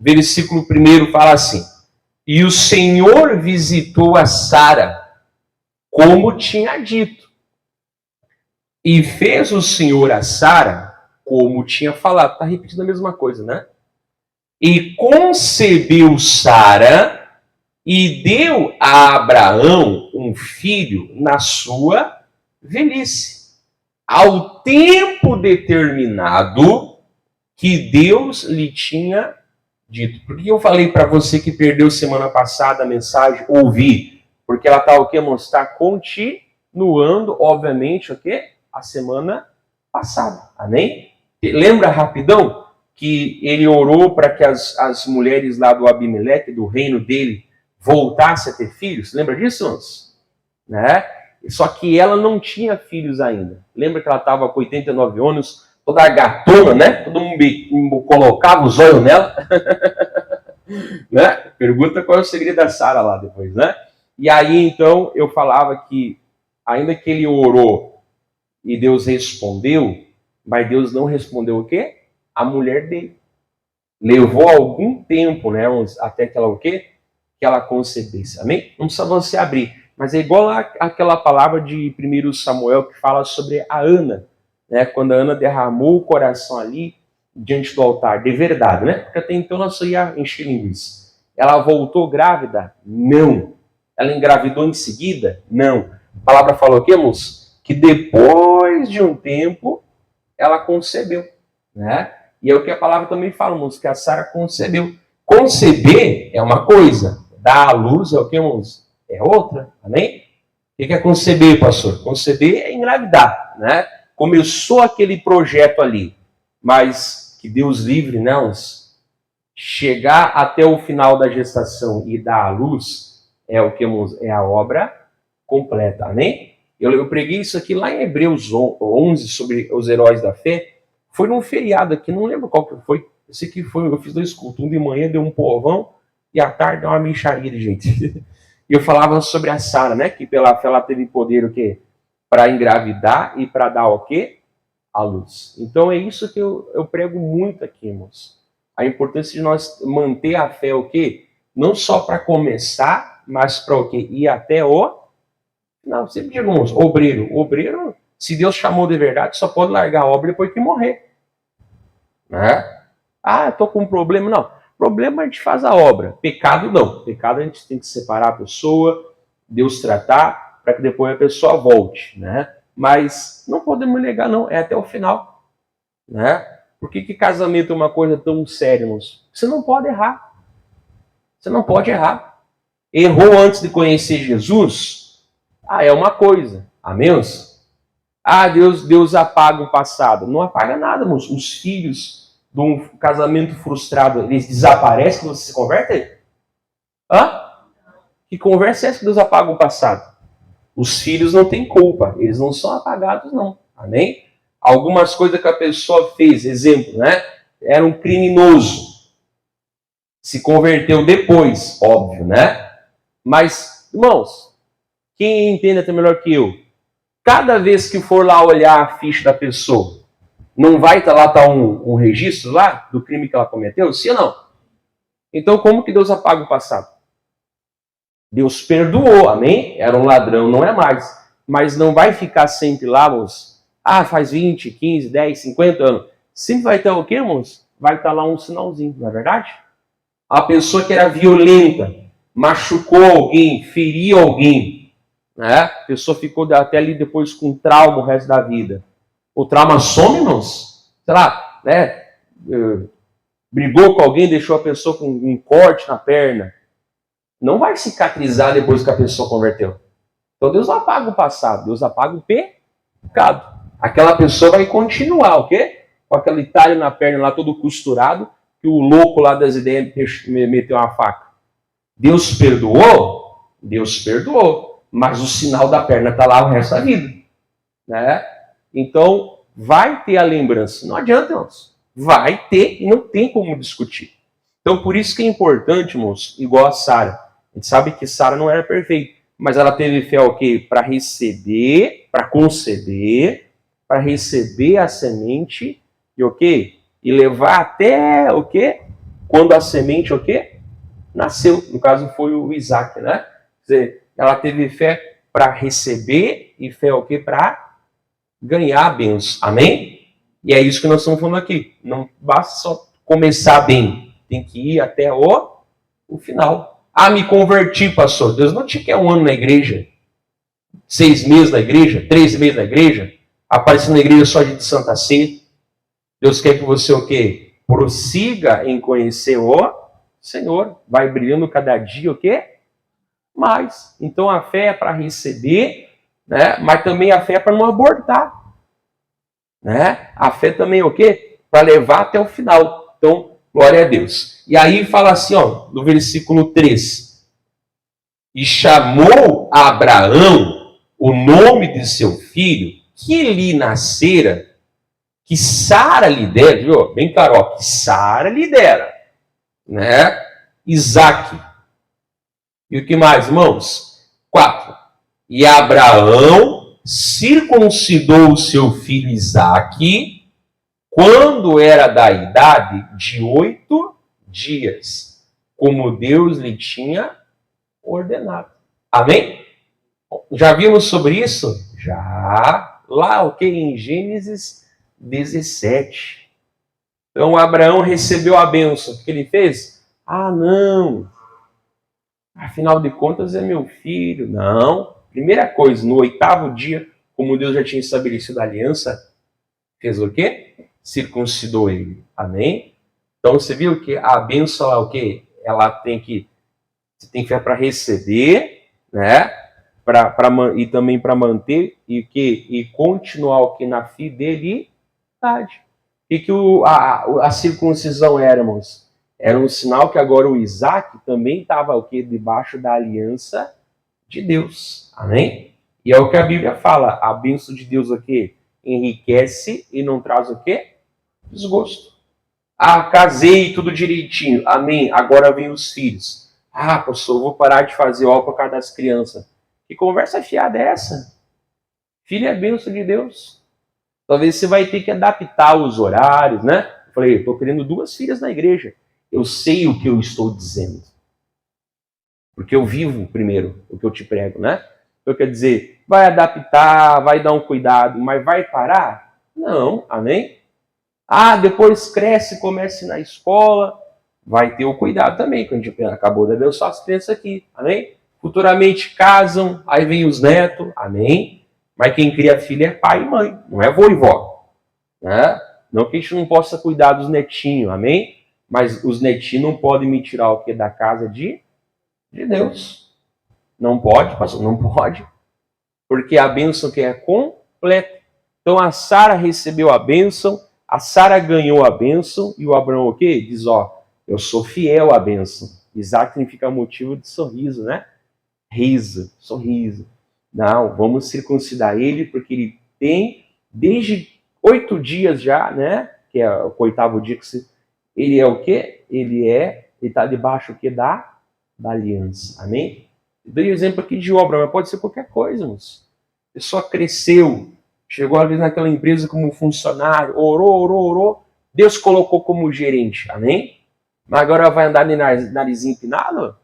versículo 1 fala assim: e o Senhor visitou a Sara, como tinha dito. E fez o Senhor a Sara, como tinha falado. Está repetindo a mesma coisa, né? E concebeu Sara e deu a Abraão um filho na sua velhice, ao tempo determinado que Deus lhe tinha dito. Por que eu falei para você que perdeu semana passada a mensagem? Ouvir. Porque ela está o quê, irmãos? Está continuando, obviamente, o quê? A semana passada. Amém? Lembra rapidão que ele orou para que as mulheres lá do Abimeleque, do reino dele, voltassem a ter filhos? Lembra disso, irmãos? Né? Só que ela não tinha filhos ainda. Lembra que ela estava com 89 anos, toda gatona, né? Todo mundo colocava os olhos nela. Né? Pergunta qual é o segredo da Sara lá depois, né? E aí, então, eu falava que, ainda que ele orou e Deus respondeu, mas Deus não respondeu o quê? A mulher dele. Levou algum tempo, né? Até que ela o quê? Que ela concebesse. Amém? Não precisa você abrir. Mas é igual aquela palavra de 1 Samuel que fala sobre a Ana, né? Quando a Ana derramou o coração ali diante do altar, de verdade, né? Porque até então ela só ia encher linguiça. Ela voltou grávida? Não. Ela engravidou em seguida? Não. A palavra falou o quê, moço? Que depois de um tempo ela concebeu, né? E é o que a palavra também fala, moço, que a Sara concebeu. Conceber é uma coisa, dar à luz é o que, moço? É outra, amém? O que é conceber, pastor? Conceber é engravidar, né? Começou aquele projeto ali, mas que Deus livre, né? Chegar até o final da gestação e dar à luz é o que, é a obra completa, amém? Eu preguei isso aqui lá em Hebreus 11 sobre os heróis da fé. Foi num feriado aqui, não lembro qual que foi. Eu sei que foi, eu fiz 2 cultos, um de manhã deu um povão e à tarde deu uma micharia de gente. E eu falava sobre a Sara, né? Que pela fé ela teve poder o quê? Para engravidar e para dar o quê? A luz. Então é isso que eu prego muito aqui, irmãos. A importância de nós manter a fé o quê? Não só para começar, mas para o quê? Ir até o... Não, sempre digo, irmãos, obreiro, se Deus chamou de verdade, só pode largar a obra depois que morrer. Né? Ah, estou com um problema. Não, problema a gente faz a obra. Pecado não. Pecado a gente tem que separar a pessoa, Deus tratar, para que depois a pessoa volte. Né? Mas não podemos negar, não. É até o final. Né? Por que casamento é uma coisa tão séria, irmãos? Você não pode errar. Você não pode errar. Errou antes de conhecer Jesus? Ah, é uma coisa. Amém? Ah, Deus apaga o passado. Não apaga nada, irmãos. Os filhos de um casamento frustrado, eles desaparecem quando você se converte? Hã? Que conversa é essa que Deus apaga o passado? Os filhos não têm culpa. Eles não são apagados, não. Amém? Algumas coisas que a pessoa fez, exemplo, né? Era um criminoso. Se converteu depois, óbvio, né? Mas, irmãos, quem entende até melhor que eu? Cada vez que for lá olhar a ficha da pessoa, não vai estar lá um registro lá do crime que ela cometeu? Sim ou não? Então, como que Deus apaga o passado? Deus perdoou, amém? Era um ladrão, não é mais. Mas não vai ficar sempre lá, moço. Ah, faz 20, 15, 10, 50 anos. Sempre vai ter o quê, moço? Vai estar lá um sinalzinho, não é verdade? A pessoa que era violenta, machucou alguém, feriu alguém, né? A pessoa ficou até ali depois com trauma o resto da vida. O trauma some-nos? Sei lá, né? Brigou com alguém, deixou a pessoa com um corte na perna. Não vai cicatrizar depois que a pessoa converteu. Então Deus não apaga o passado, Deus apaga o pecado. Aquela pessoa vai continuar, o quê? Com aquele talho na perna lá todo costurado, que o louco lá das ideias meteu uma faca. Deus perdoou? Deus perdoou. Mas o sinal da perna está lá o resto da vida. Né? Então, vai ter a lembrança. Não adianta, irmãos. Vai ter e não tem como discutir. Então, por isso que é importante, irmãos, igual a Sara. A gente sabe que Sara não era perfeita, mas ela teve fé o quê? Para receber, para conceder, para receber a semente e o quê? E levar até o quê? quando a semente o quê? Nasceu. No caso foi o Isaac, né? Quer dizer, ela teve fé para receber e fé o quê? Para ganhar a bênção. Amém? E é isso que nós estamos falando aqui. Não basta só começar bem. Tem que ir até o final. Ah, me converti, pastor. Deus não te quer um ano na igreja. 6 meses na igreja. 3 meses na igreja. Aparecendo na igreja só de Santa Ceia. Deus quer que você o quê? Prossiga em conhecer o Senhor. Vai brilhando cada dia o quê? Mais. Então a fé é para receber, né? Mas também a fé é para não abortar. Né? A fé também é o quê? Para levar até o final. Então, glória a Deus. E aí fala assim, ó, no versículo 3. E chamou Abraão o nome de seu filho, que lhe nascera, que Sara lhe dera, viu? Bem claro, ó, que Sara lhe dera, né? Isaque. E o que mais, irmãos? 4. E Abraão circuncidou o seu filho Isaque quando era da idade de 8 dias, como Deus lhe tinha ordenado. Amém? Já vimos sobre isso? Já. Lá, ok? Em Gênesis 17. Então, Abraão recebeu a bênção. O que ele fez? Ah, não. Afinal de contas, é meu filho. Não. Primeira coisa, no 8º dia, como Deus já tinha estabelecido a aliança, fez o quê? Circuncidou ele. Amém? Então, você viu que a bênção lá, o quê? Ela tem que... Você tem fé para receber, né? E também para manter e continuar o que na fidelidade. O que a circuncisão era, irmãos? Era um sinal que agora o Isaac também estava o quê? Debaixo da aliança de Deus. Amém? E é o que a Bíblia fala. A bênção de Deus o quê? Enriquece e não traz o quê? Desgosto. Ah, casei tudo direitinho. Amém? Agora vem os filhos. Ah, pastor, vou parar de fazer obra por causa das crianças. Que conversa fiada é essa? Filho é bênção de Deus. Talvez você vai ter que adaptar os horários, né? Eu falei, estou querendo 2 filhas na igreja. Eu sei o que eu estou dizendo. Porque eu vivo primeiro o que eu te prego, né? Então quer dizer, vai adaptar, vai dar um cuidado, mas vai parar? Não, amém? Ah, depois cresce, comece na escola, vai ter o cuidado também, que a gente acabou de abençoar as crianças aqui, amém? Futuramente casam, aí vem os netos, amém? Mas quem cria filho é pai e mãe, não é avô e vó. Né? Não que a gente não possa cuidar dos netinhos, amém? Mas os netinhos não podem me tirar o que da casa de Deus. Não pode, pastor, não pode. Porque a bênção que é completa. Então a Sara recebeu a bênção, a Sara ganhou a bênção, e o Abraão o quê? Diz, ó, eu sou fiel à bênção. Isaac significa motivo de sorriso, né? Riso, sorriso. Não, vamos circuncidar ele, porque ele tem, desde 8 dias já, né? Que é o 8º dia que ele é o quê? Ele está debaixo o quê? Da aliança. Amém? Eu dei o exemplo aqui de obra, mas pode ser qualquer coisa, irmãos. A pessoa cresceu, chegou às vezes naquela empresa como funcionário, orou. Deus colocou como gerente. Amém? Mas agora vai andar de narizinho empinado?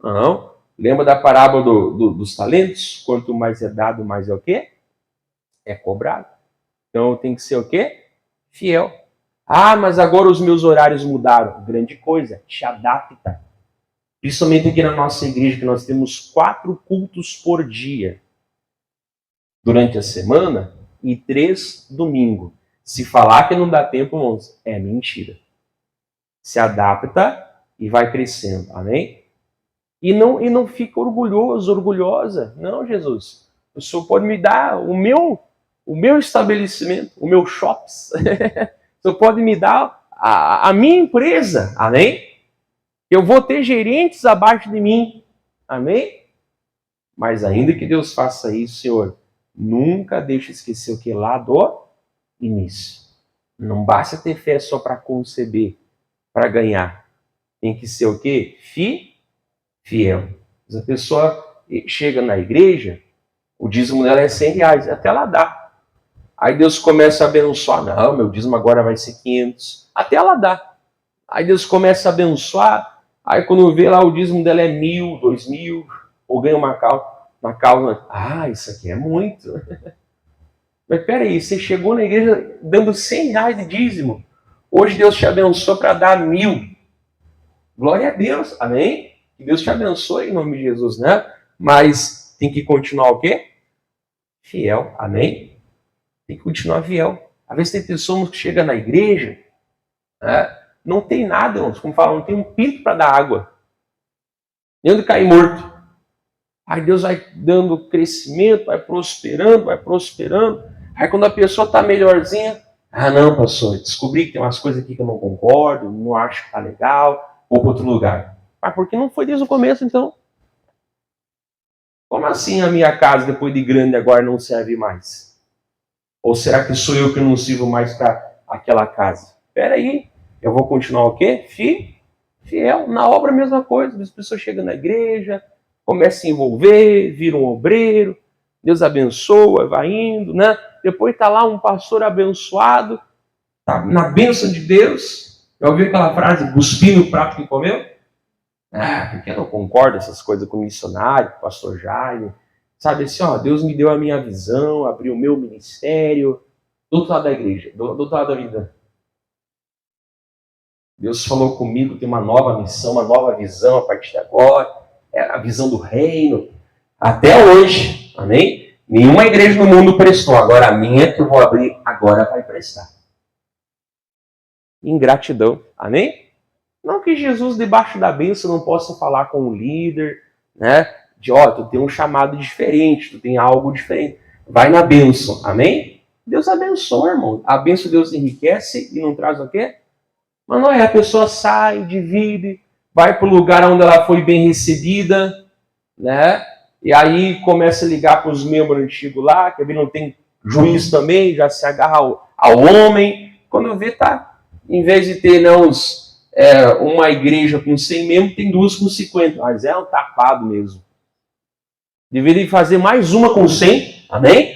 Não. Lembra da parábola dos talentos? Quanto mais é dado, mais é o quê? É cobrado. Então tem que ser o quê? Fiel. Ah, mas agora os meus horários mudaram. Grande coisa, te adapta. Principalmente aqui na nossa igreja, que nós temos 4 cultos por dia durante a semana e 3 domingo. Se falar que não dá tempo, irmãos, é mentira. Se adapta e vai crescendo. Amém? E não fica orgulhoso, orgulhosa. Não, Jesus. O Senhor pode me dar o meu estabelecimento, o meu shops. O Senhor pode me dar a minha empresa. Amém? Eu vou ter gerentes abaixo de mim. Amém? Mas ainda que Deus faça isso, Senhor, nunca deixe esquecer o que lá do início. Não basta ter fé só para conceber, para ganhar. Tem que ser o quê? Fiel. Se a pessoa chega na igreja, o dízimo dela é R$100, até ela dá. Aí Deus começa a abençoar. Não, meu dízimo agora vai ser 500. Até ela dá. Aí Deus começa a abençoar, aí quando vê lá o dízimo dela é 1.000, 2.000, ou ganha uma causa, isso aqui é muito. Mas peraí, você chegou na igreja dando R$100 de dízimo, hoje Deus te abençoou para dar 1.000. Glória a Deus, amém? Que Deus te abençoe em nome de Jesus, né? Mas tem que continuar o quê? Fiel, amém? Tem que continuar fiel. Às vezes tem pessoas que chegam na igreja, né? Não tem nada, como falam, não tem um pinto para dar água. Nem onde cair morto. Aí Deus vai dando crescimento, vai prosperando, vai prosperando. Aí quando a pessoa está melhorzinha, não, pastor, descobri que tem umas coisas aqui que eu não concordo, não acho que está legal, vou para outro lugar. Mas por que não foi desde o começo, então? Como assim a minha casa, depois de grande, agora não serve mais? Ou será que sou eu que não sirvo mais para aquela casa? Espera aí, eu vou continuar o quê? Fiel. Na obra a mesma coisa. As pessoas chegam na igreja, começam a se envolver, viram um obreiro, Deus abençoa, vai indo, né? Depois está lá um pastor abençoado, tá na bênção de Deus. Já ouviu aquela frase, cuspir no prato que comeu? Porque eu não concordo com essas coisas com o missionário, com o pastor Jaime. Sabe assim, Deus me deu a minha visão, abriu o meu ministério, do outro lado da igreja, do outro lado da vida. Deus falou comigo, tem uma nova missão, uma nova visão a partir de agora, é a visão do reino, até hoje, amém? Nenhuma igreja no mundo prestou, agora a minha que eu vou abrir, agora vai prestar. Ingratidão, amém? Não que Jesus, debaixo da bênção, não possa falar com o líder, né? Tu tem um chamado diferente, tu tem algo diferente. Vai na bênção, amém? Deus abençoa, irmão. A bênção de Deus enriquece e não traz o quê? Mas não é, a pessoa sai, divide, vai para o lugar onde ela foi bem recebida, né? E aí começa a ligar para os membros antigos lá, que não tem juízo também, já se agarra ao homem. Quando vê, em vez de ter uma igreja com 100 membros, tem 2 com 50. Mas é um tapado mesmo. Deveria fazer mais uma com 100, amém?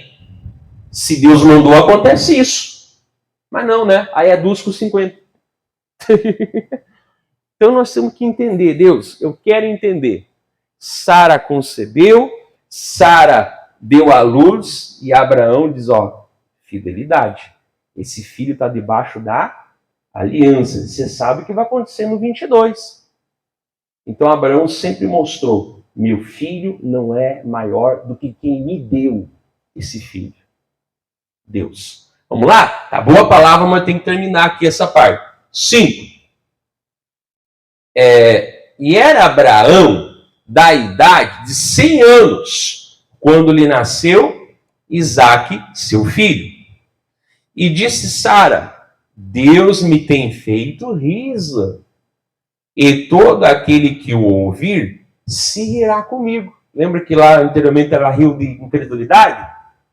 Se Deus mandou, acontece isso. Mas não, né? Aí é 2 com 50. Então nós temos que entender, Deus, eu quero entender. Sara concebeu, Sara deu à luz e Abraão diz, fidelidade. Esse filho está debaixo da aliança. Você sabe o que vai acontecer no 22. Então Abraão sempre mostrou, meu filho não é maior do que quem me deu esse filho. Deus. Vamos lá? Tá boa a palavra, mas tem que terminar aqui essa parte. 5. E era Abraão da idade de 100 anos, quando lhe nasceu Isaque, seu filho. E disse Sara, Deus me tem feito riso, e todo aquele que o ouvir se rirá comigo. Lembra que lá anteriormente ela riu de incredulidade?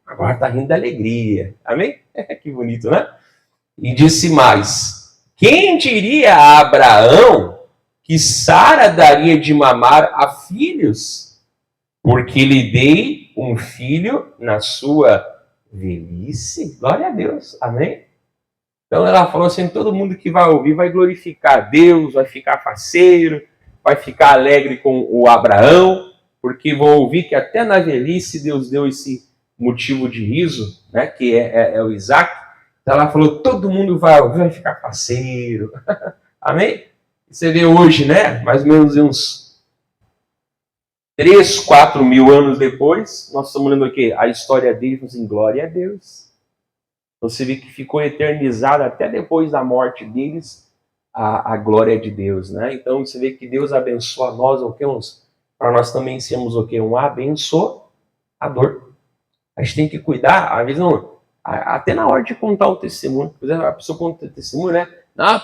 Agora está rindo de alegria. Amém? Que bonito, né? E disse mais, quem diria a Abraão que Sara daria de mamar a filhos? Porque lhe dei um filho na sua velhice. Glória a Deus. Amém? Então ela falou assim, todo mundo que vai ouvir vai glorificar Deus, vai ficar faceiro, vai ficar alegre com o Abraão, porque vão ouvir que até na velhice Deus deu esse motivo de riso, né, que é o Isaac. Então ela falou, todo mundo vai ouvir, vai ficar faceiro. Amém? Você vê hoje, né, mais ou menos uns 3, 4 mil anos depois, nós estamos lendo aqui a história deles, assim, glória a Deus. Você vê que ficou eternizada até depois da morte deles a glória de Deus, né? Então você vê que Deus abençoa nós, para nós também sermos o quê? Um abençoador. A gente tem que cuidar, às vezes não, até na hora de contar o testemunho. Por exemplo, a pessoa conta o testemunho, né?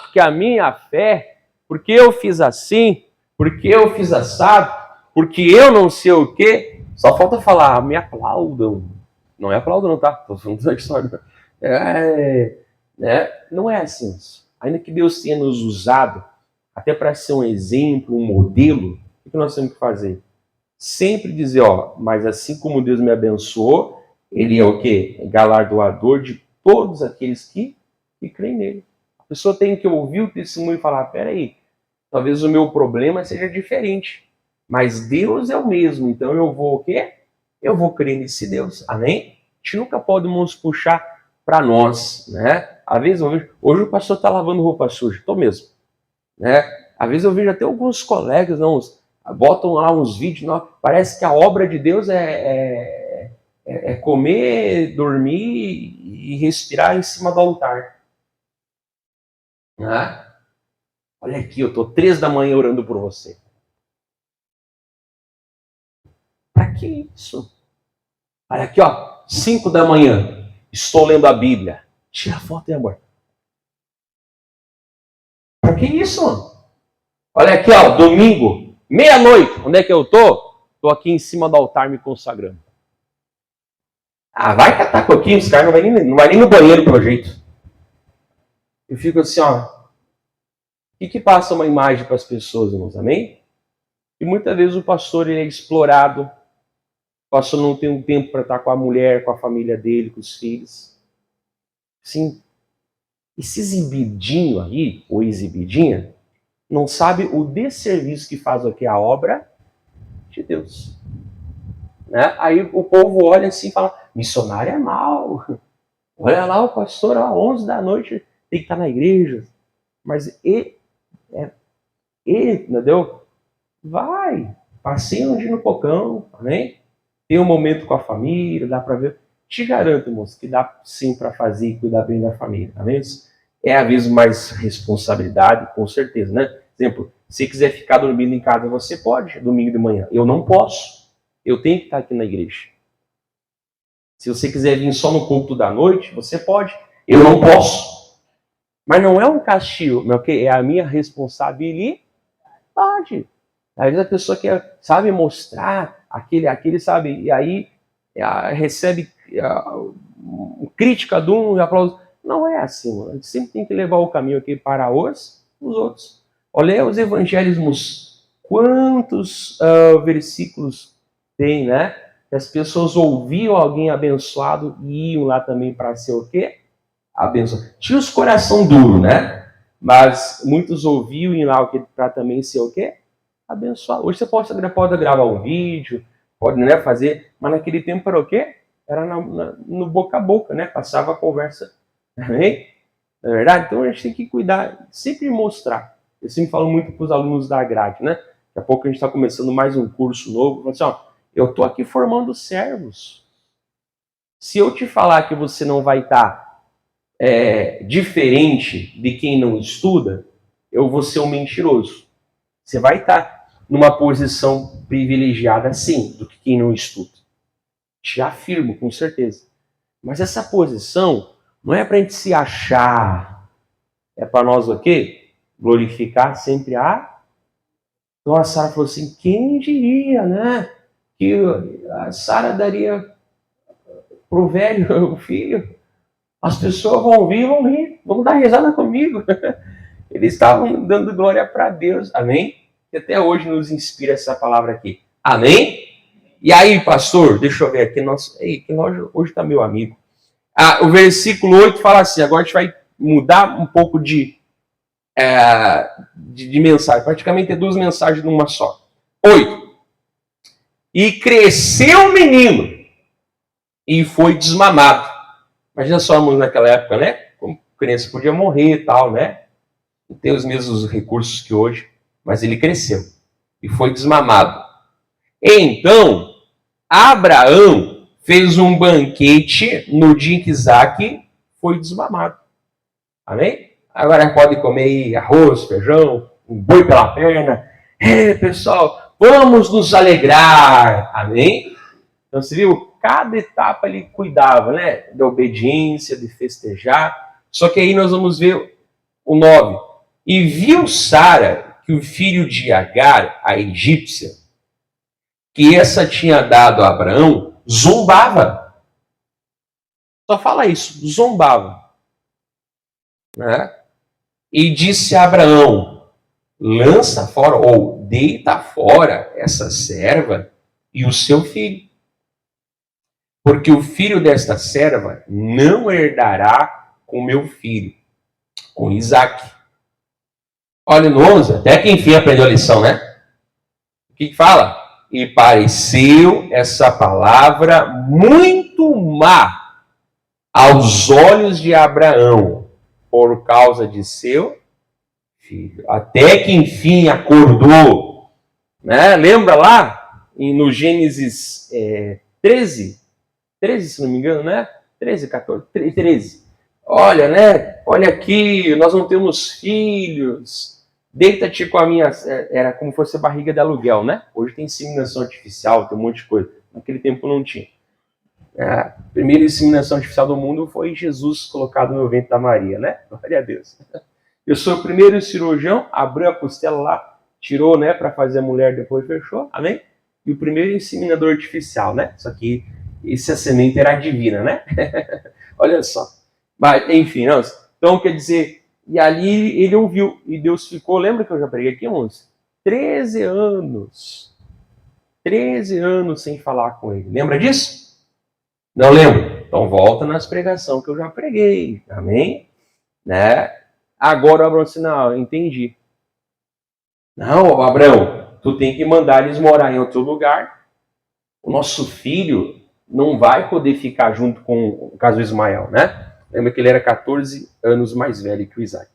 Porque a minha fé, porque eu fiz assim, porque eu fiz assado, porque eu não sei o quê. Só falta falar, me aplaudam. Não é aplaudam, não, tá? Estou falando da história. Não é assim. Ainda que Deus tenha nos usado até para ser um exemplo, um modelo, o que nós temos que fazer? Sempre dizer, mas assim como Deus me abençoou, Ele é o quê? Galardoador de todos aqueles que creem nele. pessoa tem que ouvir o testemunho e falar, peraí, talvez o meu problema seja diferente, mas Deus é o mesmo, então eu vou o quê? Eu vou crer nesse Deus, amém? A gente nunca pode nos puxar para nós, né? Às vezes eu vejo, hoje o pastor está lavando roupa suja, estou mesmo, né? Às vezes eu vejo até alguns colegas, não, botam lá uns vídeos, não, parece que a obra de Deus é comer, dormir e respirar em cima do altar. Né? Olha aqui, eu estou 3 da manhã orando por você. Para que isso? Olha aqui, ó, 5 da manhã, estou lendo a Bíblia. Tira a foto aí, amor. Para que isso, mano? Olha aqui, ó, domingo, meia-noite, onde é que eu tô? Tô aqui em cima do altar me consagrando. Ah, vai catar coquinho, os caras não vai nem no banheiro, pelo jeito. Eu fico assim, ó. O que passa uma imagem para as pessoas, irmãos, amém? E muitas vezes o pastor ele é explorado, o pastor não tem um tempo para estar com a mulher, com a família dele, com os filhos. Sim, esse exibidinho aí, ou exibidinha, não sabe o desserviço que faz aqui a obra de Deus. Né? Aí o povo olha assim e fala, missionário é mal. Olha lá o pastor, às 11 da noite tem que estar na igreja. Mas ele, entendeu? Vai, passeia um dia no Pocão, amém? Tem um momento com a família, dá para ver. Te garanto, moço, que dá sim para fazer e cuidar bem da família, amém? É às vezes mais responsabilidade, com certeza, né? Exemplo, se quiser ficar dormindo em casa, você pode, domingo de manhã. Eu não posso. Eu tenho que estar aqui na igreja. Se você quiser vir só no culto da noite, você pode. Eu não posso. Mas não é um castigo, é a minha responsabilidade. Às vezes a pessoa quer, sabe, mostrar aquele sabe, e aí recebe crítica de um e aplauso. Não é assim, mano. A gente sempre tem que levar o caminho aqui para os outros. Olha os evangelismos, quantos versículos tem, né? Que as pessoas ouviam alguém abençoado e iam lá também para ser o quê? Abençoado. Tinha os coração duro, né? Mas muitos ouviam e iam lá para também ser o quê? Abençoado. Hoje você pode gravar um vídeo, pode, né, fazer, mas naquele tempo era o quê? Era no boca a boca, né? Passava a conversa. Amém? Não é verdade? Então a gente tem que cuidar, sempre mostrar. Eu sempre falo muito para os alunos da grade, né? Daqui a pouco a gente está começando mais um curso novo. Assim, ó, eu estou aqui formando servos. Se eu te falar que você não vai estar diferente de quem não estuda, eu vou ser um mentiroso. Você vai estar numa posição privilegiada, sim, do que quem não estuda. Te afirmo, com certeza. Mas essa posição não é para a gente se achar. É para nós o quê? Glorificar sempre a... Então a Sara falou assim, quem diria, né? Que a Sara daria pro velho o filho. As pessoas vão vir e vão rir. Vão dar risada comigo. Eles estavam dando glória para Deus. Amém? Que até hoje nos inspira essa palavra aqui. Amém? E aí, pastor, deixa eu ver aqui. Hoje está meu amigo. O versículo 8 fala assim, agora a gente vai mudar um pouco de mensagem. Praticamente é 2 mensagens numa só. 8. E cresceu o menino e foi desmamado. Imagina só, naquela época, né? Como criança podia morrer e tal, né? Não tem os mesmos recursos que hoje, mas ele cresceu e foi desmamado. Então, Abraão fez um banquete no dia que Isaac foi desmamado. Amém? Agora pode comer arroz, feijão, um boi pela perna. Pessoal, vamos nos alegrar. Amém? Então, você viu? Cada etapa ele cuidava, né? Da obediência, de festejar. Só que aí nós vamos ver o 9. E viu Sara que o filho de Agar, a egípcia, que essa tinha dado a Abraão, zombava. Só fala isso, zombava. Né? E disse a Abraão, lança fora, ou deita fora essa serva e o seu filho. Porque o filho desta serva não herdará com meu filho. Com Isaac. Olha no 11, até que enfim aprendeu a lição, né? O que fala? E pareceu essa palavra muito má aos olhos de Abraão, por causa de seu filho. Até que enfim acordou. Né? Lembra lá no Gênesis 13, se não me engano, né? 13, 14, 13. Olha, né? Olha aqui, nós não temos filhos. Deita-te com a minha... Era como se fosse a barriga de aluguel, né? Hoje tem inseminação artificial, tem um monte de coisa. Naquele tempo não tinha. A primeira inseminação artificial do mundo foi Jesus colocado no ventre da Maria, né? Glória a Deus. Eu sou o primeiro cirurgião, abriu a costela lá, tirou, né, para fazer a mulher, depois fechou, amém? E o primeiro inseminador artificial, né? Só que essa semente era divina, né? Olha só. Mas, enfim, não. Então, quer dizer, e ali ele ouviu, e Deus ficou, lembra que eu já preguei aqui, irmãos? 13 anos. 13 anos sem falar com ele. Lembra disso? Não lembro? Então volta nas pregações que eu já preguei, amém? Né? Agora o Abraão disse, não, entendi. Não, Abraão, tu tem que mandar eles morar em outro lugar. O nosso filho não vai poder ficar junto com o caso Ismael, né? Lembra que ele era 14 anos mais velho que o Isaac.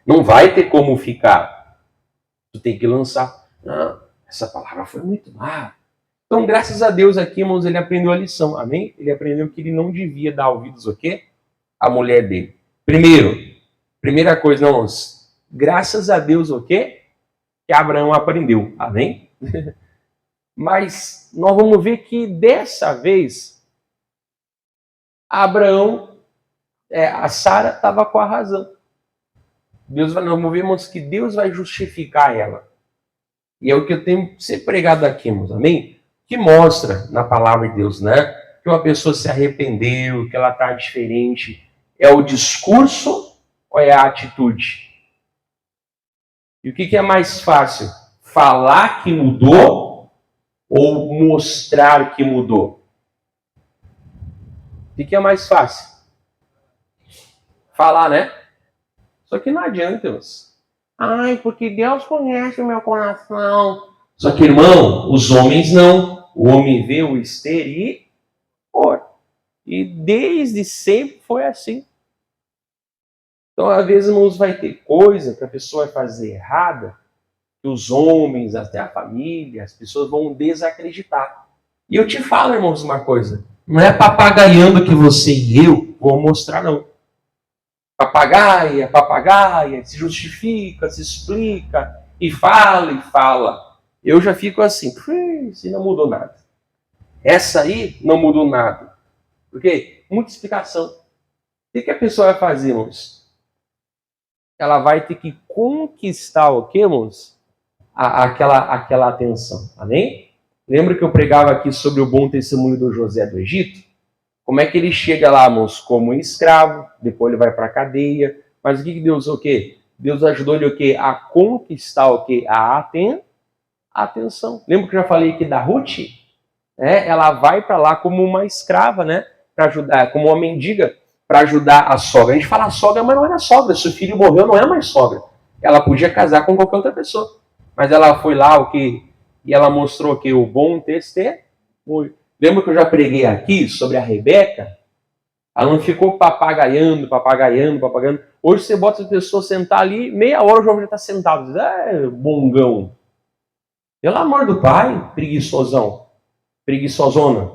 Não vai ter como ficar. Tu tem que lançar. Não, essa palavra foi muito má. Então, graças a Deus aqui, irmãos, ele aprendeu a lição, amém? Ele aprendeu que ele não devia dar ouvidos, o quê? À mulher dele. Primeira coisa, irmãos, graças a Deus, o quê? Que Abraão aprendeu, amém? Mas nós vamos ver que dessa vez, Abraão, a Sara estava com a razão. Nós vamos ver, irmãos, que Deus vai justificar ela. E é o que eu tenho sempre pregado aqui, irmãos, amém? Que mostra na palavra de Deus, né? Que uma pessoa se arrependeu, que ela está diferente. É o discurso ou é a atitude? E o que é mais fácil? Falar que mudou ou mostrar que mudou? O que é mais fácil? Falar, né? Só que não adianta, irmãos. Ai, porque Deus conhece o meu coração. Só que, irmão, os homens não. O homem vê o exterior. E desde sempre foi assim. Então, às vezes, irmãos, vai ter coisa que a pessoa vai fazer errada, que os homens, até a família, as pessoas vão desacreditar. E eu te falo, irmãos, uma coisa. Não é papagaiando que você e eu vou mostrar, não. Papagaia, se justifica, se explica, e fala. Eu já fico assim, se não mudou nada. Essa aí não mudou nada. Por quê? Muita explicação. O que a pessoa vai fazer, irmãos? Ela vai ter que conquistar o quê, irmãos? Aquela atenção. Amém? Lembra que eu pregava aqui sobre o bom testemunho do José do Egito? Como é que ele chega lá, irmãos? Como um escravo, depois ele vai para a cadeia. Mas o que Deus, o quê? Deus ajudou ele o quê? A conquistar o quê? A atenção. Lembra que eu já falei aqui da Ruth? Ela vai para lá como uma escrava, né? Para ajudar, como uma mendiga, para ajudar a sogra. A gente fala sogra, mas não era sogra. Se o filho morreu, não é mais sogra. Ela podia casar com qualquer outra pessoa. Mas ela foi lá, o quê? E ela mostrou o quê? O bom testemunho. Lembra que eu já preguei aqui sobre a Rebeca? Ela não ficou papagaiando. Hoje você bota a pessoa sentar ali, meia hora o jovem já está sentado. Diz, bongão. Pelo amor do pai, preguiçosão. Preguiçosona.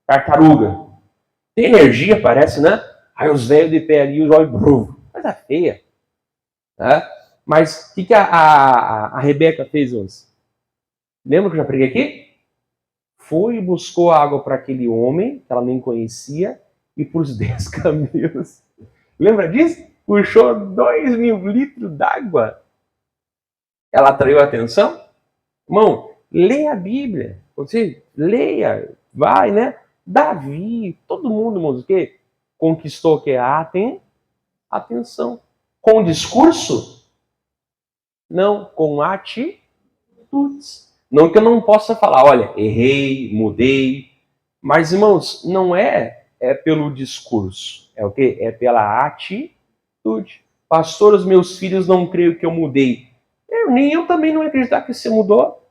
Tartaruga. Tem energia, parece, né? Aí os velhos de pé ali, os olhos... Coisa feia. Né? Mas o que a Rebeca fez hoje? Lembra que eu já preguei aqui? Foi e buscou água para aquele homem, que ela nem conhecia, e para os 10 camelos. Lembra disso? Puxou 2.000 litros d'água. Ela atraiu a atenção? Irmão, leia a Bíblia. Você leia, vai, né? Davi, todo mundo, irmãos, o quê? Conquistou o quê? Atenção. Com discurso? Não, com atitudes. Não que eu não possa falar, olha, errei, mudei. Mas, irmãos, não é pelo discurso. É o quê? É pela atitude. Pastor, os meus filhos não creio que eu mudei. Nem eu também não acreditar que você mudou.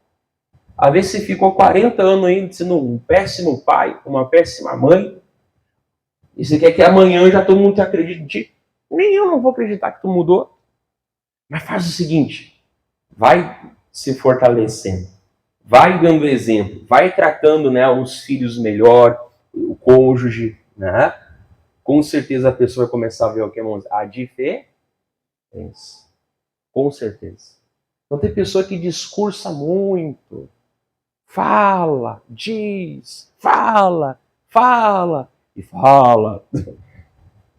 A ver se ficou 40 anos aí sendo um péssimo pai, uma péssima mãe. E você quer que amanhã já todo mundo acredite em ti? Nem eu não vou acreditar que tu mudou. Mas faz o seguinte, vai se fortalecendo, vai dando exemplo, vai tratando, né, os filhos melhor, o cônjuge, né? Com certeza a pessoa vai começar a ver o que, irmãos? A diferença. Com certeza. Então tem pessoa que discursa muito, fala, diz, fala e fala.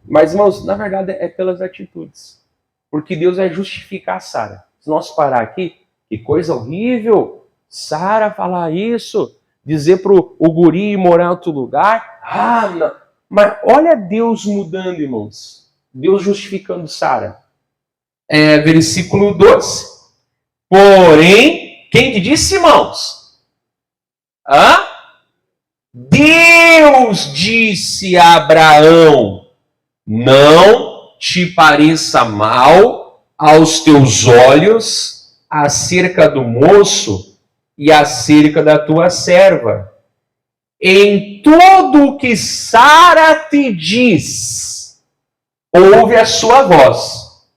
Mas, irmãos, na verdade é pelas atitudes. Porque Deus vai justificar Sara. Se nós parar aqui, que coisa horrível, Sara falar isso, dizer pro o guri ir morar em outro lugar. Ah, não. Mas olha Deus mudando, irmãos. Deus justificando Sara. Versículo 12. Porém, quem que disse, irmãos? Deus disse a Abraão, não te pareça mal aos teus olhos acerca do moço e acerca da tua serva. Em tudo o que Sara te diz, ouve a sua voz,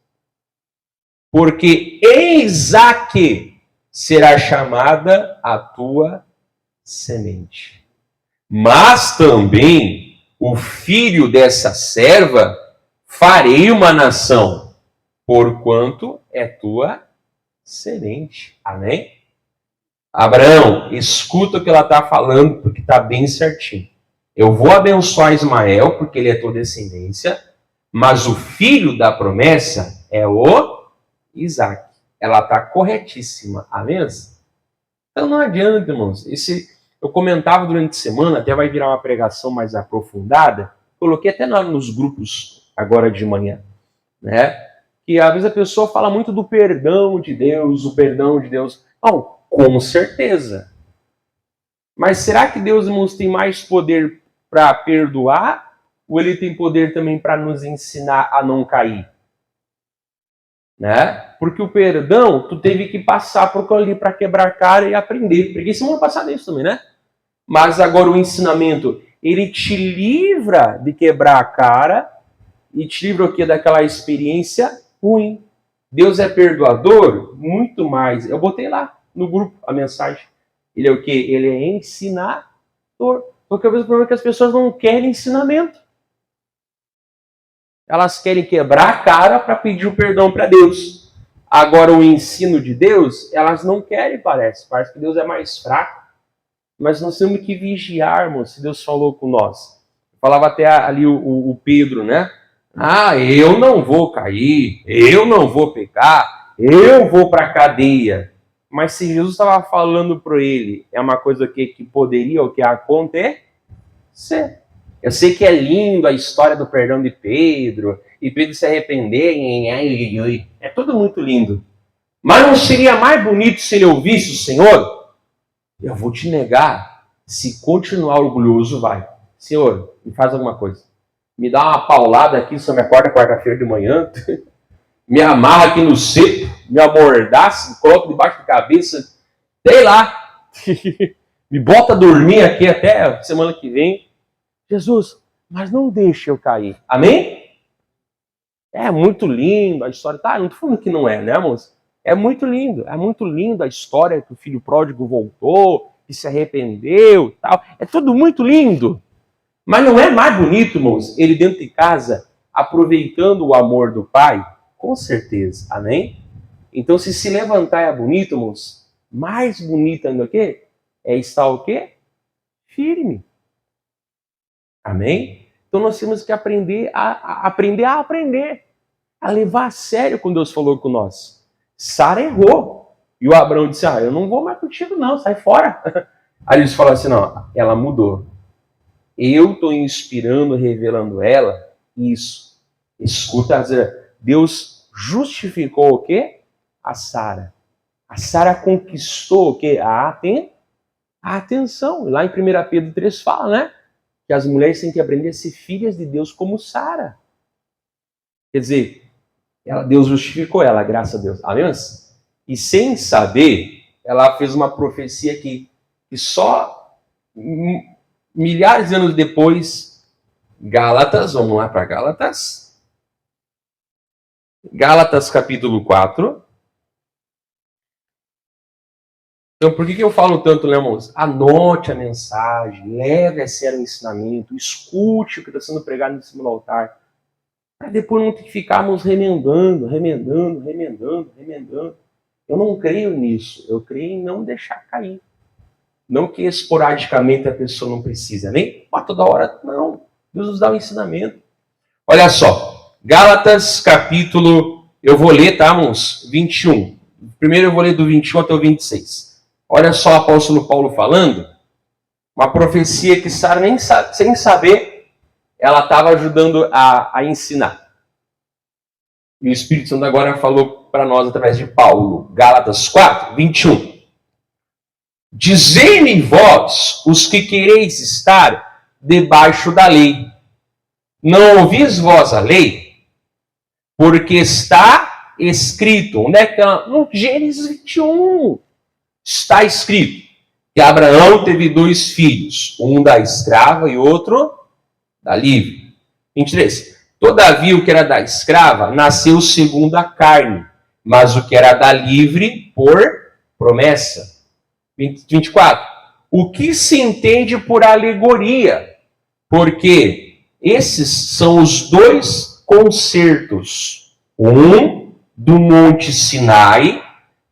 porque em Isaque será chamada a tua semente. Mas também o filho dessa serva farei uma nação, porquanto é tua semente. Amém? Abraão, escuta o que ela está falando, porque está bem certinho. Eu vou abençoar Ismael, porque ele é tua descendência, mas o filho da promessa é o Isaac. Ela está corretíssima. Amém? Então não adianta, irmãos. Eu comentava durante a semana, até vai virar uma pregação mais aprofundada, coloquei até nos grupos agora de manhã, né? Que às vezes a pessoa fala muito do perdão de Deus, o perdão de Deus. Não, com certeza. Mas será que Deus, irmãos, tem mais poder para perdoar? Ou ele tem poder também para nos ensinar a não cair? Né? Porque o perdão, tu teve que passar por ali para quebrar a cara e aprender. Porque semana passada isso também, né? Mas agora o ensinamento, ele te livra de quebrar a cara e te livra o quê? Daquela experiência ruim. Deus é perdoador? Muito mais. Eu botei lá no grupo a mensagem. Ele é o quê? Ele é ensinador. Porque às vezes o problema é que as pessoas não querem ensinamento. Elas querem quebrar a cara para pedir o perdão para Deus. Agora, o ensino de Deus, elas não querem, parece. Parece que Deus é mais fraco. Mas nós temos que vigiar, irmão, se Deus falou com nós. Falava até ali o Pedro, né? Eu não vou cair, eu não vou pecar, eu vou para a cadeia. Mas se Jesus estava falando para ele, é uma coisa que poderia o que acontecer. Eu sei que é lindo a história do perdão de Pedro, e Pedro se arrepender, é tudo muito lindo. Mas não seria mais bonito se ele ouvisse o Senhor? Eu vou te negar, se continuar orgulhoso, vai. Senhor, me faz alguma coisa. Me dá uma paulada aqui, só me acorda quarta-feira de manhã, me amarra aqui no cepo, me amordaça, me coloca debaixo da cabeça, sei lá, me bota a dormir aqui até semana que vem. Jesus, mas não deixe eu cair. Amém? É muito lindo a história. Tá, não tô falando que não é, né, moça? É muito lindo a história que o filho pródigo voltou, que se arrependeu e tal. É tudo muito lindo. Mas não é mais bonito, irmãos, ele dentro de casa, aproveitando o amor do pai? Com certeza. Amém? Então, se levantar é bonito, irmãos, mais bonito ainda o quê? É estar o quê? Firme. Amém? Então nós temos que aprender a levar a sério quando Deus falou com nós. Sara errou. E o Abraão disse, eu não vou mais contigo não, sai fora. Aí eles falaram assim, não, ela mudou. Eu estou inspirando, revelando ela, isso. Escuta, Deus justificou o quê? A Sara. A Sara conquistou o quê? A atenção. Lá em 1 Pedro 3 fala, né? Que as mulheres têm que aprender a ser filhas de Deus como Sara. Quer dizer, Deus justificou ela, graças a Deus. Amém? E sem saber, ela fez uma profecia que só milhares de anos depois, Gálatas, vamos lá para Gálatas. Gálatas capítulo 4. Então, por que eu falo tanto, né, irmãos? Anote a mensagem, leve a sério o ensinamento, escute o que está sendo pregado em cima do altar, para depois não ter que ficarmos remendando. Eu não creio nisso, eu creio em não deixar cair. Não que esporadicamente a pessoa não precisa, nem para toda hora, não. Deus nos dá um ensinamento. Olha só, Gálatas capítulo, eu vou ler, tá, irmãos? 21. Primeiro eu vou ler do 21 até o 26. Olha só o apóstolo Paulo falando, uma profecia que Sara, nem sem saber, ela estava ajudando a ensinar. E o Espírito Santo agora falou para nós através de Paulo. Gálatas 4, 21. Dizei-me vós, os que quereis estar debaixo da lei. Não ouvis vós a lei? Porque está escrito. Onde é que é? No Gênesis 21. Está escrito que Abraão teve 2 filhos. Um da escrava e outro da livre. 23. Todavia, o que era da escrava nasceu segundo a carne, mas o que era da livre por promessa. 24. O que se entende por alegoria? Porque esses são os 2 concertos. Um do Monte Sinai,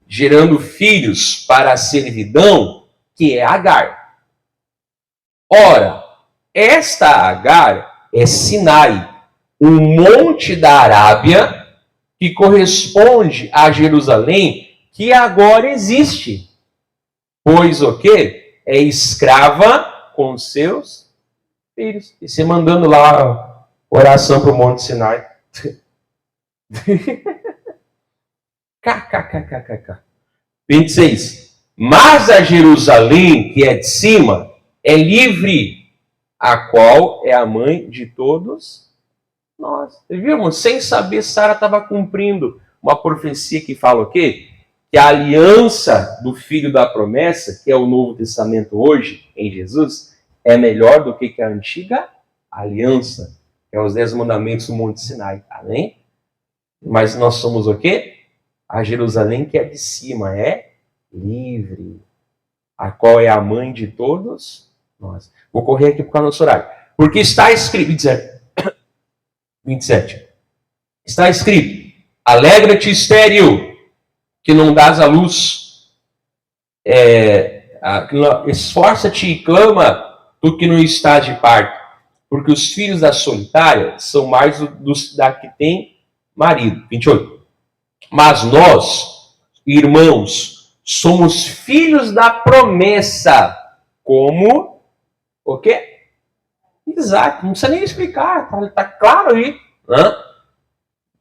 gerando filhos para a servidão, que é Agar. Ora, esta Agar é Sinai, um monte da Arábia, que corresponde a Jerusalém, que agora existe. Pois o quê? É escrava com seus filhos. E você mandando lá oração para o Monte Sinai. KKKKK. 26. Mas a Jerusalém, que é de cima, é livre, a qual é a mãe de todos nós. Você viu, irmão? Sem saber, Sara estava cumprindo uma profecia que fala o quê? Que a aliança do filho da promessa, que é o Novo Testamento hoje, em Jesus, é melhor do que a antiga aliança, que é os 10 mandamentos do Monte Sinai. Amém? Mas nós somos o quê? A Jerusalém que é de cima, é livre, a qual é a mãe de todos nós. Vou correr aqui por causa do nosso horário. Porque está escrito, 27. Está escrito, alegra-te, estéril, que não dás a luz. Esforça-te e clama, tu que não estás de parto. Porque os filhos da solitária são mais dos da que tem marido. 28. Mas nós, irmãos, somos filhos da promessa. Como? O quê? Isaac. Não precisa nem explicar. Está claro aí.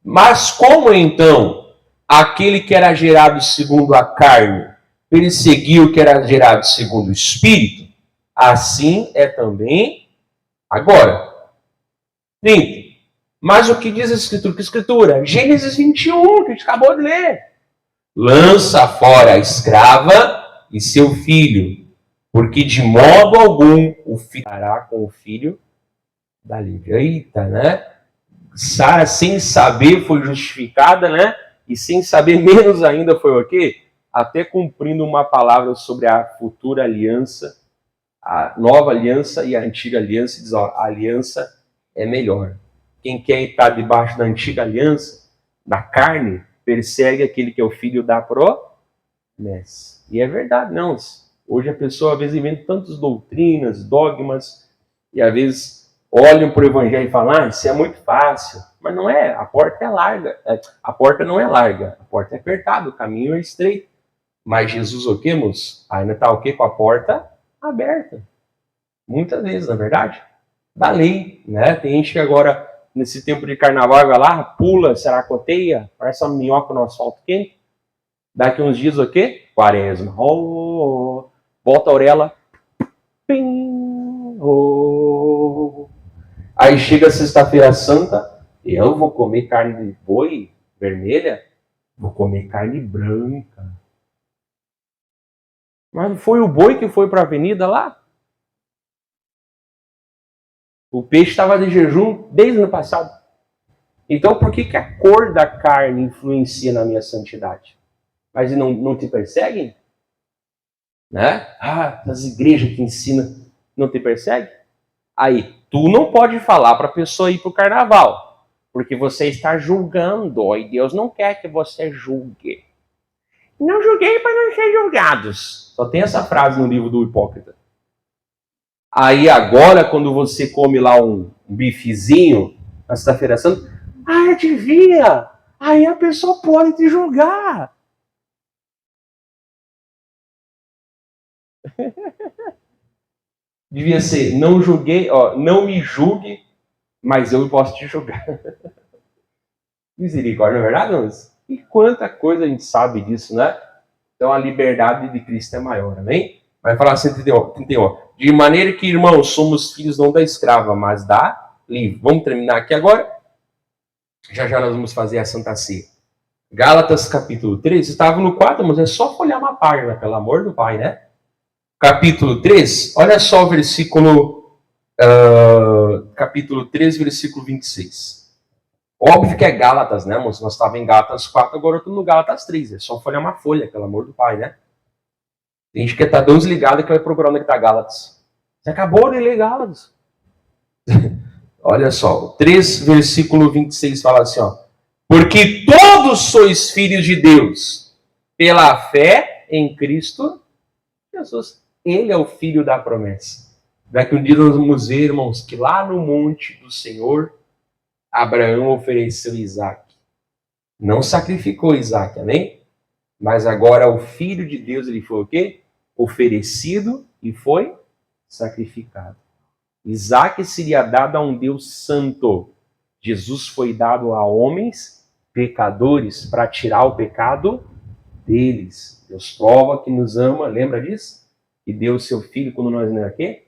Mas como então aquele que era gerado segundo a carne perseguiu o que era gerado segundo o Espírito, assim é também agora. 30. Mas o que diz a Escritura? Que Escritura? Gênesis 21, que a gente acabou de ler. Lança fora a escrava e seu filho, porque de modo algum o filho estará com o filho da livre. Eita, né? Sara, sem saber, foi justificada, né? E sem saber, menos ainda, foi o quê? Até cumprindo uma palavra sobre a futura aliança, a nova aliança e a antiga aliança. Diz, ó, a aliança é melhor. Quem quer estar debaixo da antiga aliança, da carne, persegue aquele que é o filho da promessa. E é verdade, não. Hoje a pessoa, às vezes, inventa tantas doutrinas, dogmas, e às vezes olham para o evangelho e falam, isso é muito fácil. Mas não é, a porta é larga. A porta não é larga, a porta é apertada, o caminho é estreito. Mas Jesus, o que, moço? Ainda está o quê? Com a porta aberta. Muitas vezes, na verdade, da lei, né? Tem gente que agora, nesse tempo de carnaval, vai lá, pula, saracoteia, parece uma minhoca no asfalto quente. Daqui uns dias, o quê? Quaresma. Oh, volta a orelha. Pim, oh. Aí chega a sexta-feira santa, eu vou comer carne de boi, vermelha, vou comer carne branca. Mas não foi o boi que foi para a avenida lá? O peixe estava de jejum desde o ano passado. Então por que a cor da carne influencia na minha santidade? Mas não te perseguem? Né? As igrejas que ensinam não te perseguem? Aí, tu não pode falar para a pessoa ir para o carnaval, porque você está julgando, e Deus não quer que você julgue. Não julguei para não ser julgados. Só tem essa frase no livro do Hipócrita. Aí agora, quando você come lá um bifezinho na sexta-feira santa, devia! Aí a pessoa pode te julgar. Devia ser, não julguei, não me julgue, mas eu posso te julgar. Misericórdia, não é verdade, irmãos? E quanta coisa a gente sabe disso, né? Então a liberdade de Cristo é maior, amém? Vai falar 131. De maneira que, irmãos, somos filhos não da escrava, mas da livre. Vamos terminar aqui agora? Já nós vamos fazer a Santa Ceia. Gálatas capítulo 3. Estava no 4, mas é só folhear uma página, pelo amor do Pai, né? Capítulo 3, olha só o versículo, capítulo 3, versículo 26. Óbvio que é Gálatas, né, moço? Nós estávamos em Gálatas 4, agora eu estou no Gálatas 3. É só folhear uma folha, pelo amor do Pai, né? Tem gente que está tão desligado que vai procurar onde está Gálatas. Você acabou de ler Gálatas. Olha só, o 3, versículo 26 fala assim, porque todos sois filhos de Deus, pela fé em Cristo Jesus. Ele é o filho da promessa. Daqui um dia nós vamos ver, irmãos, que lá no monte do Senhor, Abraão ofereceu Isaac. Não sacrificou Isaac, amém? Mas agora o filho de Deus, ele foi o quê? Oferecido e foi sacrificado. Isaac seria dado a um Deus santo. Jesus foi dado a homens pecadores para tirar o pecado deles. Deus prova que nos ama, lembra disso? E deu o seu filho quando nós não éramos quê?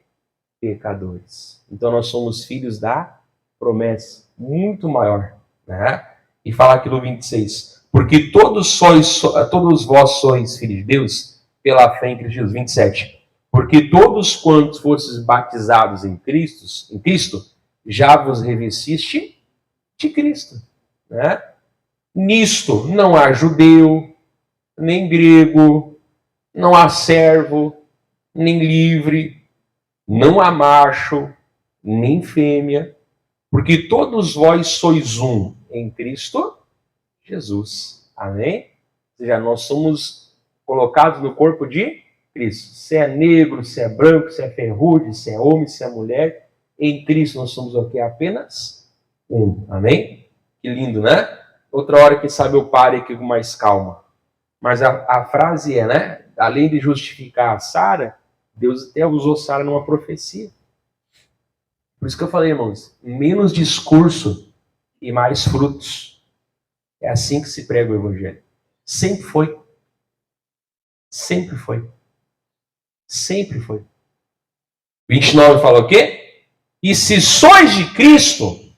Pecadores. Então nós somos filhos da promessa, muito maior, né? E fala aqui no 26, porque todos vós sois filhos de Deus pela fé em Cristo Jesus. 27, porque todos quantos fostes batizados em Cristo, já vos revestiste de Cristo, né? Nisto não há judeu, nem grego, não há servo, nem livre, não há macho, nem fêmea, porque todos vós sois um em Cristo Jesus. Amém? Ou seja, nós somos colocados no corpo de Cristo. Se é negro, se é branco, se é ferrugem, se é homem, se é mulher, em Cristo nós somos o quê? Apenas um. Amém? Que lindo, né? Outra hora, quem sabe, eu pare aqui com mais calma. Mas a frase é, né? Além de justificar a Sara, Deus até usou Sara numa profecia. Por isso que eu falei, irmãos, menos discurso e mais frutos. É assim que se prega o Evangelho. Sempre foi. Sempre foi. Sempre foi. 29 fala o quê? E se sois de Cristo,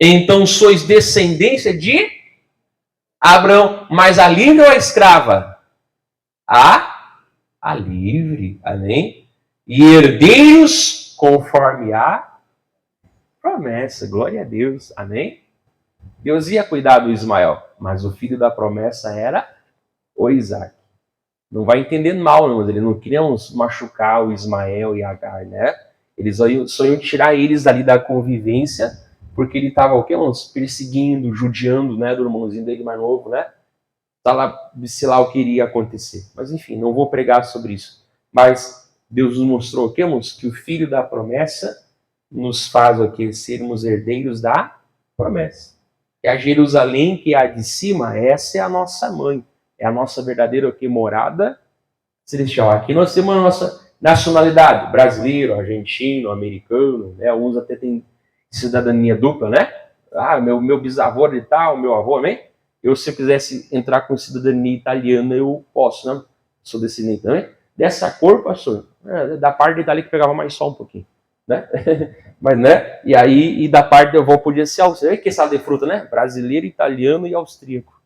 então sois descendência de Abraão. Mas a livre ou a escrava? A livre. Amém? E herdeiros conforme a promessa. Glória a Deus. Amém? Deus ia cuidar do Ismael, mas o filho da promessa era o Isaac. Não vai entender mal, não. Eles não queriam machucar o Ismael e Agar, né? Eles só iam tirar eles dali da convivência, porque ele estava, o quê? Perseguindo, judiando, né? Do irmãozinho dele mais novo, né? Sei lá o que iria acontecer. Mas enfim, não vou pregar sobre isso. Mas Deus nos mostrou o quê, irmãos? Que o filho da promessa nos faz o quê? Sermos herdeiros da promessa. E a Jerusalém que há de cima, essa é a nossa mãe. É a nossa verdadeira o quê? Morada celestial. Aqui nós temos a nossa nacionalidade. Brasileiro, argentino, americano, né? Uns até têm cidadania dupla, né? Meu bisavô de tal, meu avô, amém? Eu, se eu quisesse entrar com cidadania italiana, eu posso, né? Sou descendente também. Dessa cor, pastor, da parte da Itália que pegava mais sol um pouquinho. né? Mas, né? E aí, e da parte eu vou podia ser austríaco. Que sabe de fruta, né? Brasileiro, italiano e austríaco.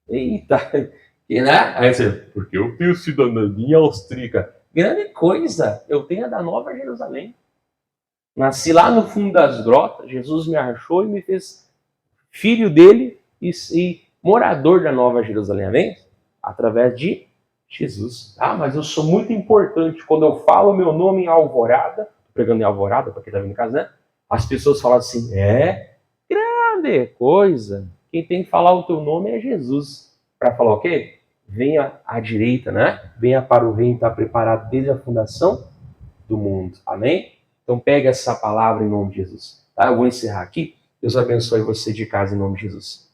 Eita! E, né? Aí você, porque eu tenho cidadania austríaca. Grande coisa! Eu tenho a da Nova Jerusalém. Nasci lá no fundo das grotas, Jesus me achou e me fez filho dele e morador da Nova Jerusalém, amém? Através de Jesus. Ah, mas eu sou muito importante. Quando eu falo meu nome em Alvorada, tô pregando em Alvorada, para quem tá vindo em casa, né? As pessoas falam assim, grande coisa. Quem tem que falar o teu nome é Jesus. Para falar o quê? Venha à direita, né? Venha para o reino, está preparado desde a fundação do mundo. Amém? Então pega essa palavra em nome de Jesus. Tá? Eu vou encerrar aqui. Deus abençoe você de casa em nome de Jesus.